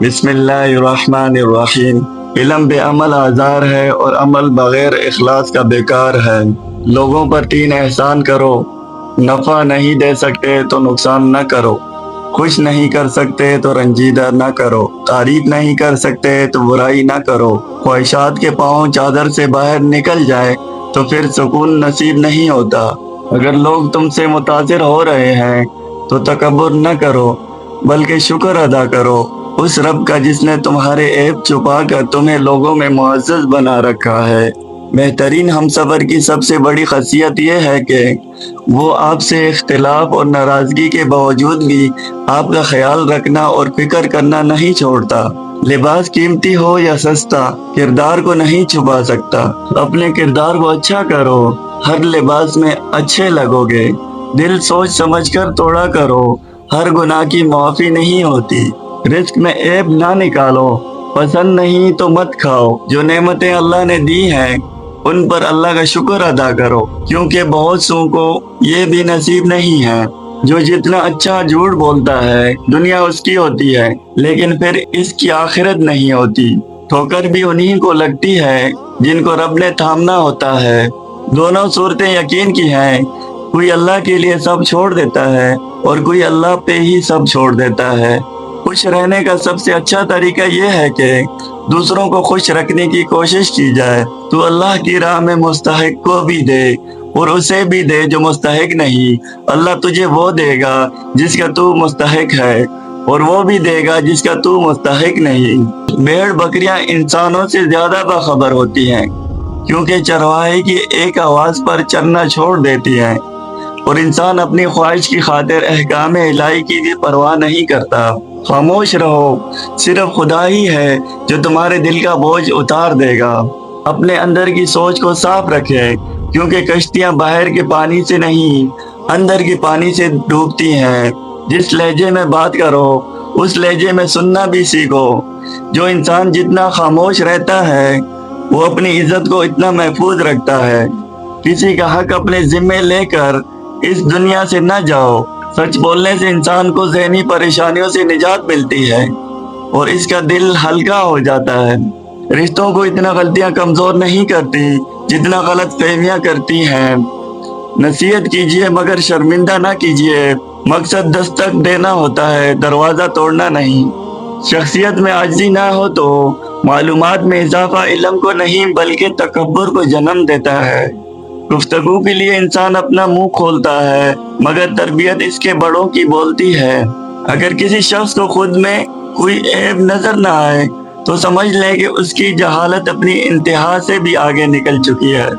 بسم اللہ الرحمن الرحیم۔ علم بے عمل آزار ہے اور عمل بغیر اخلاص کا بیکار ہے۔ لوگوں پر 3 احسان کرو، نفع نہیں دے سکتے تو نقصان نہ کرو، خوش نہیں کر سکتے تو رنجیدہ نہ کرو، تعریف نہیں کر سکتے تو برائی نہ کرو۔ خواہشات کے پاؤں چادر سے باہر نکل جائے تو پھر سکون نصیب نہیں ہوتا۔ اگر لوگ تم سے متاثر ہو رہے ہیں تو تکبر نہ کرو بلکہ شکر ادا کرو اس رب کا جس نے تمہارے عیب چھپا کر تمہیں لوگوں میں معزز بنا رکھا ہے۔ بہترین ہمسفر کی سب سے بڑی خاصیت یہ ہے کہ وہ آپ سے اختلاف اور ناراضگی کے باوجود بھی آپ کا خیال رکھنا اور فکر کرنا نہیں چھوڑتا۔ لباس قیمتی ہو یا سستا، کردار کو نہیں چھپا سکتا۔ اپنے کردار کو اچھا کرو، ہر لباس میں اچھے لگو گے۔ دل سوچ سمجھ کر توڑا کرو، ہر گناہ کی معافی نہیں ہوتی۔ رزق میں عیب نہ نکالو، پسند نہیں تو مت کھاؤ۔ جو نعمتیں اللہ نے دی ہیں ان پر اللہ کا شکر ادا کرو، کیونکہ بہت سو کو یہ بھی نصیب نہیں ہے۔ جو جتنا اچھا جھوٹ بولتا ہے دنیا اس کی ہوتی ہے لیکن پھر اس کی آخرت نہیں ہوتی۔ ٹھوکر بھی انہی کو لگتی ہے جن کو رب نے تھامنا ہوتا ہے۔ دونوں صورتیں یقین کی ہیں، کوئی اللہ کے لیے سب چھوڑ دیتا ہے اور کوئی اللہ پہ ہی سب چھوڑ دیتا ہے۔ خوش رہنے کا سب سے اچھا طریقہ یہ ہے کہ دوسروں کو خوش رکھنے کی کوشش کی جائے۔ تو اللہ کی راہ میں مستحق کو بھی دے اور اسے بھی دے جو مستحق نہیں۔ اللہ تجھے وہ دے گا جس کا تو مستحق ہے اور وہ بھی دے گا جس کا تو مستحق نہیں۔ بھیڑ بکریاں انسانوں سے زیادہ باخبر ہوتی ہیں کیونکہ چرواہے کی ایک آواز پر چرنا چھوڑ دیتی ہیں، اور انسان اپنی خواہش کی خاطر احکام الہی کی بھی پرواہ نہیں کرتا۔ خاموش رہو، صرف خدا ہی ہے جو تمہارے دل کا بوجھ اتار دے گا۔ اپنے اندر کی سوچ کو صاف رکھے، کیونکہ کشتیاں باہر کے پانی سے نہیں اندر کے پانی سے ڈوبتی ہیں۔ جس لہجے میں بات کرو اس لہجے میں سننا بھی سیکھو۔ جو انسان جتنا خاموش رہتا ہے وہ اپنی عزت کو اتنا محفوظ رکھتا ہے۔ کسی کا حق اپنے ذمے لے کر اس دنیا سے نہ جاؤ۔ سچ بولنے سے انسان کو ذہنی پریشانیوں سے نجات ملتی ہے اور اس کا دل ہلکا ہو جاتا ہے۔ رشتوں کو اتنا غلطیاں کمزور نہیں کرتی جتنا غلط فہمیاں کرتی ہیں۔ نصیحت کیجیے مگر شرمندہ نہ کیجیے۔ مقصد دستک دینا ہوتا ہے، دروازہ توڑنا نہیں۔ شخصیت میں عاجزی نہ ہو تو معلومات میں اضافہ علم کو نہیں بلکہ تکبر کو جنم دیتا ہے۔ گفتگو کے لیے انسان اپنا منہ کھولتا ہے مگر تربیت اس کے بڑوں کی بولتی ہے۔ اگر کسی شخص کو خود میں کوئی عیب نظر نہ آئے تو سمجھ لیں کہ اس کی جہالت اپنی انتہا سے بھی آگے نکل چکی ہے۔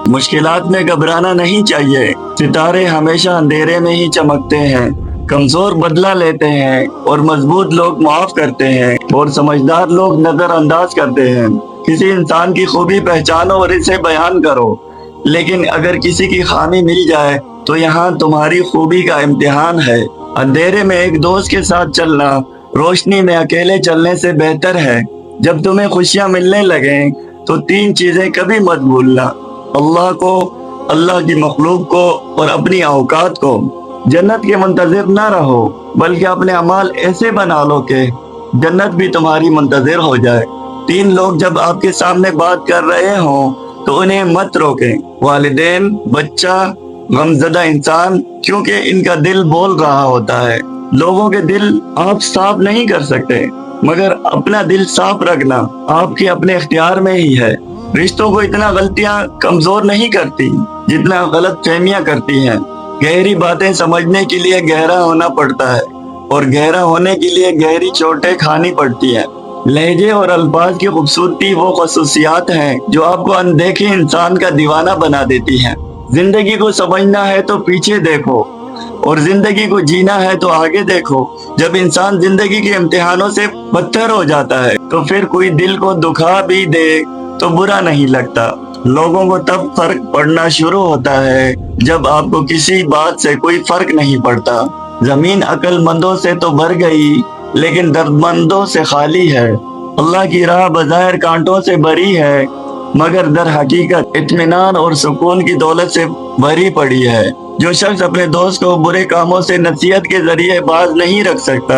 مشکلات میں گھبرانا نہیں چاہیے، ستارے ہمیشہ اندھیرے میں ہی چمکتے ہیں۔ کمزور بدلہ لیتے ہیں اور مضبوط لوگ معاف کرتے ہیں اور سمجھدار لوگ نظر انداز کرتے ہیں۔ کسی انسان کی خوبی پہچانو اور اسے بیان کرو، لیکن اگر کسی کی خامی مل جائے تو یہاں تمہاری خوبی کا امتحان ہے۔ اندھیرے میں ایک دوست کے ساتھ چلنا روشنی میں اکیلے چلنے سے بہتر ہے۔ جب تمہیں خوشیاں ملنے لگیں تو 3 چیزیں کبھی مت بھولنا: اللہ کو، اللہ کی مخلوق کو اور اپنی اوقات کو۔ جنت کے منتظر نہ رہو بلکہ اپنے اعمال ایسے بنا لو کہ جنت بھی تمہاری منتظر ہو جائے۔ 3 لوگ جب آپ کے سامنے بات کر رہے ہوں تو انہیں مت روکیں: والدین، بچہ، غمزدہ انسان، کیونکہ ان کا دل بول رہا ہوتا ہے۔ لوگوں کے دل آپ صاف نہیں کر سکتے مگر اپنا دل صاف رکھنا آپ کے اپنے اختیار میں ہی ہے۔ رشتوں کو اتنا غلطیاں کمزور نہیں کرتی جتنا غلط فہمیاں کرتی ہیں۔ گہری باتیں سمجھنے کے لیے گہرا ہونا پڑتا ہے اور گہرا ہونے کے لیے گہری چوٹیں کھانی پڑتی ہیں۔ لہجے اور الفاظ کی خوبصورتی وہ خصوصیات ہیں جو آپ کو اندیکھے انسان کا دیوانہ بنا دیتی ہیں۔ زندگی کو سمجھنا ہے تو پیچھے دیکھو اور زندگی کو جینا ہے تو آگے دیکھو۔ جب انسان زندگی کے امتحانوں سے پتھر ہو جاتا ہے تو پھر کوئی دل کو دکھا بھی دے تو برا نہیں لگتا۔ لوگوں کو تب فرق پڑنا شروع ہوتا ہے جب آپ کو کسی بات سے کوئی فرق نہیں پڑتا۔ زمین عقل مندوں سے تو بھر گئی لیکن درد مندوں سے خالی ہے۔ اللہ کی راہ بظاہر کانٹوں سے بھری ہے مگر در حقیقت اطمینان اور سکون کی دولت سے بھری پڑی ہے۔ جو شخص اپنے دوست کو برے کاموں سے نصیحت کے ذریعے باز نہیں رکھ سکتا